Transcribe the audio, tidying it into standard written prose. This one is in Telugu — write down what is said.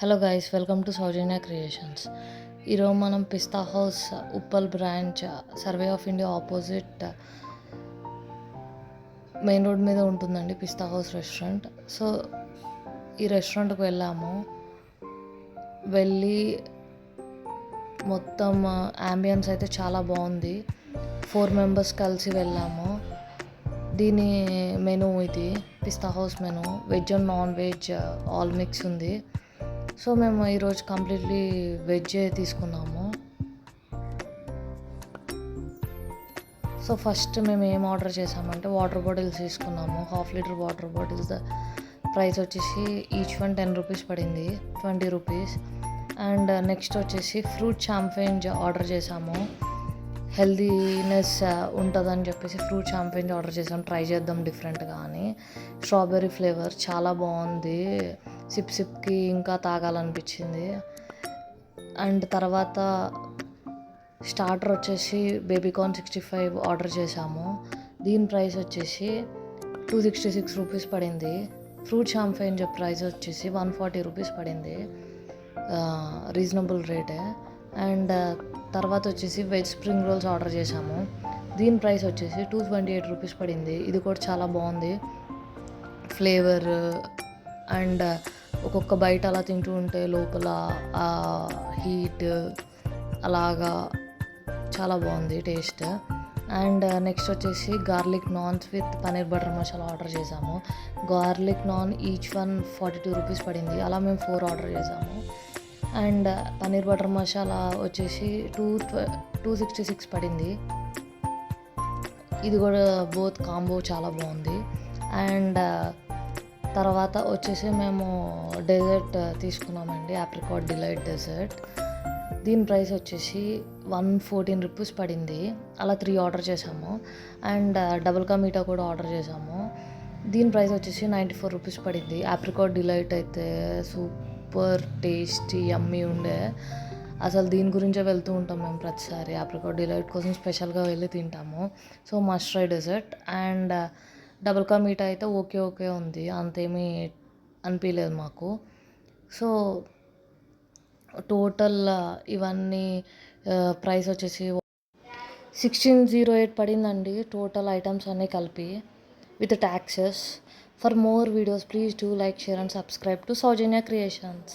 Hello guys, welcome to Soujanya creations. ఈరోజు మనం Pista House Uppal branch survey of India opposite main road మీద ఉంటుందండి పిస్తా హౌస్ రెస్టారెంట్. సో ఈ రెస్టారెంట్కి వెళ్ళి మొత్తం యాంబియన్స్ అయితే చాలా బాగుంది. 4 మెంబర్స్ కలిసి వెళ్ళాము. దీని మెనూ ఇది Pista House menu, veg and non veg all mix ఉంది. సో మేము ఈరోజు కంప్లీట్లీ వెజ్ తీసుకున్నాము. సో ఫస్ట్ మేము ఏం ఆర్డర్ చేసామంటే వాటర్ బాటిల్స్ తీసుకున్నాము. 1/2 లీటర్ వాటర్ బాటిల్స్ ప్రైస్ వచ్చేసి ఈచ్ వన్ 10 రూపీస్ పడింది, 20 రూపీస్. అండ్ నెక్స్ట్ వచ్చేసి ఫ్రూట్ షాంపెయిన్ ఆర్డర్ చేసాము. హెల్దీనెస్ ఉంటుందని చెప్పేసి ఫ్రూట్ షాంపెయిన్ ఆర్డర్ చేసాం. ట్రై చేద్దాం డిఫరెంట్గా అని. స్ట్రాబెర్రీ ఫ్లేవర్ చాలా బాగుంది, సిప్కి ఇంకా తాగాలనిపించింది. అండ్ తర్వాత స్టార్టర్ వచ్చేసి బేబీకార్న్ 65 ఆర్డర్ చేసాము. దీని ప్రైస్ వచ్చేసి 266 రూపీస్ పడింది. ఫ్రూట్ షాంపెయిన్ ప్రైస్ వచ్చేసి 140 రూపీస్ పడింది, రీజనబుల్ రేటే. అండ్ తర్వాత వచ్చేసి వెజ్ స్ప్రింగ్ రోల్స్ ఆర్డర్ చేసాము. దీని ప్రైస్ వచ్చేసి 228 రూపీస్ పడింది. ఇది కూడా చాలా బాగుంది ఫ్లేవర్. అండ్ ఒక్కొక్క బయట అలా తింటూ ఉంటే లోపల హీట్ అలాగా చాలా బాగుంది టేస్ట్. అండ్ నెక్స్ట్ వచ్చేసి garlic naans with paneer butter masala order చేసాము. Garlic naan each one 42 rupees పడింది. అలా మేము 4 ఆర్డర్ చేసాము. అండ్ పన్నీర్ బటర్ మసాలా వచ్చేసి 266 పడింది. ఇది కూడా బోత్ కాంబో చాలా బాగుంది. అండ్ తర్వాత వచ్చేసి మేము డెజర్ట్ తీసుకున్నామండి, ఆప్రికాట్ డిలైట్ డెజర్ట్. దీని ప్రైస్ వచ్చేసి 114 రూపీస్ పడింది. అలా 3 ఆర్డర్ చేసాము. అండ్ డబుల్ కా మీఠా కూడా ఆర్డర్ చేసాము. దీని ప్రైస్ వచ్చేసి 94 రూపీస్ పడింది. ఆప్రికాట్ డిలైట్ అయితే సూపర్ టేస్టీ యమ్మీ ఉండే. అసలు దీని గురించే వెళ్తూ ఉంటాం మేము ప్రతిసారి. ఆప్రికాట్ డిలైట్ కోసం స్పెషల్గా వెళ్ళి తింటాము. So must try dessert. And double ka meetha అయితే ఓకే ఉంది, అంతేమీ అనిపించలేదు మాకు. సో టోటల్ ఇవన్నీ ప్రైస్ వచ్చేసి 1608 పడిందండి, టోటల్ ఐటమ్స్ అన్నీ కలిపి with taxes. For more videos please do like, share and subscribe to Soujanya creations.